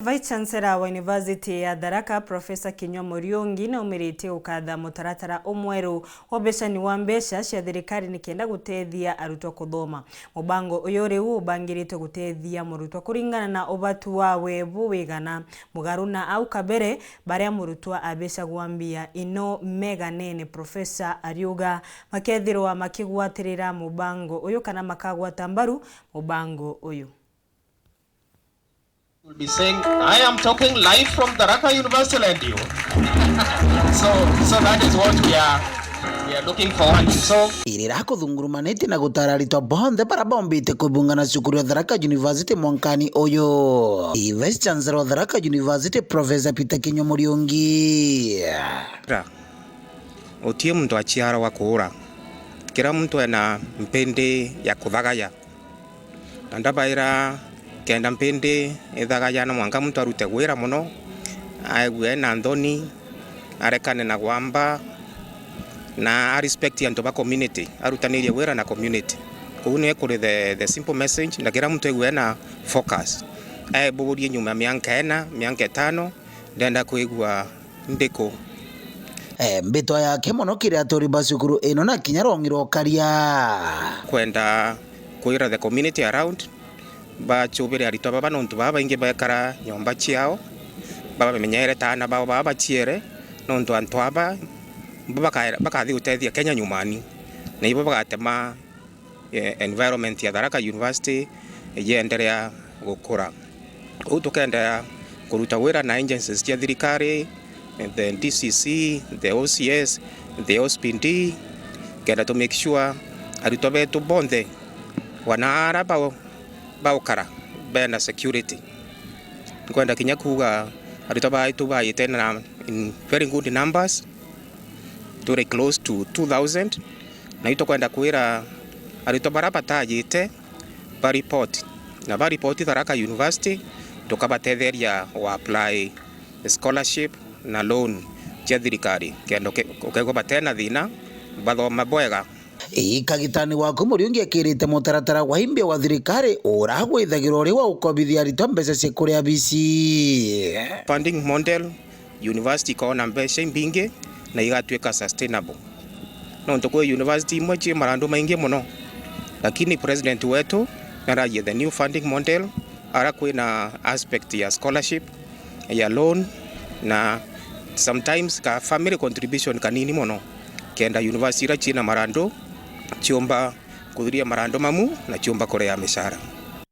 Vice Chancellor wa University ya Tharaka Professor Kinyua Muriungi na umirite ukatha mutaratara umweru wa mbeca wa mbeca cia thirikari nikienda gutethia arutwo kuthoma. Mubango uyu riu ubangirite gutethia murutwa kuringana na ubatu wawe buwigana mugaru na au kabere baria murutwa abeca gwambia ino mega nene. Professor ariuga makethirwa makigwatirira mubango uyu kana makagwata mbaru mubango uyu. Will be saying, I am talking live from Tharaka University Land you. so that is what we are looking forward to. So irira kuthungurumanite na gutararito bonthe para bombite kubungana cukuru ya Tharaka University mwankani uyu. Vice Chancellor wa Tharaka University Professor Peter Kinyua Muriungi. Utie mtu achiara wa kuura. Kila mtu ana mpende ya kuthagaya. Nandabaira kenda mpende ethagaya na mwanga mtu arute wira muno aigue na ndoni arekane na gwamba na respect antu ba community arutanirie wira na community kuune kuri the simple message na kila mtu aigue na focus buburie nyuma mianka 5 ndenda kuigua ndiko mbito yake muno kiria tori basukuru ino na kinya rongiro karia kwenda kuira the community around ba chubire arito baba nontu baba inge bakara nyomba chiao baba menyere tana baba chiere nontu antwaba baka thi utethia Kenya nyumani na ibo bagatema environment ya Tharaka University yendelea gukura utukenda kuruta wira na agencies cia thirikari the DCC the OCS the OSPD kenda to make sure arito betu bonde wanara baukara bena security kwenda kinya kuga arito baitu bayitena in very good numbers to close to 2000 na ito kwenda kuira arito barapata yite ba report na ba report Tharaka University tukabatetheria wa apply scholarship na loan cia thirikari kendo ukego batena thina bathoma bwega. Ikagitani wako Muriungi akirite mutaratara wa himbia wa thirikari uragwithagirwo ri wa ukobithia arito mbeca cia kuria bisi funding model university kona mbeca mbingi na igatweka sustainable no ntoko university imwe ci marandu maingi muno lakini president wetu naraye the new funding model ara kwina aspect ya scholarship ya loan na sometimes ka family contribution kanini muno kenda university ra china marandu chiomba kuthiria marando mamu na chiomba korea mishara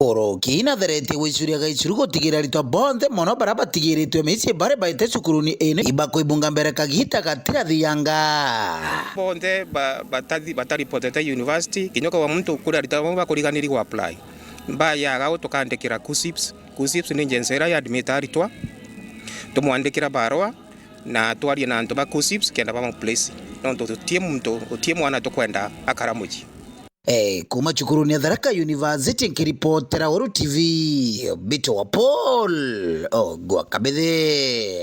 oroki na therete wicuria gaicuru gutigira rito bonthe mono bara batigiritwe mici bare baite cukuruni ene ibako ibunga mbere kagita gatira thiyanga bonthe batari potete university kinyoka wa muntu kuri arita bakuriganiri gwa apply yaga utukandikira KUSSIPS ni jensera ya admit aritwa tumwandikira barua na twarie na antu ba KUSSIPS kenda ba place no utie mwana tukwenda akaramuji kuma chukuruni ya Tharaka University nkiripotera Uru TV Bito wa Paul Gwakabethe.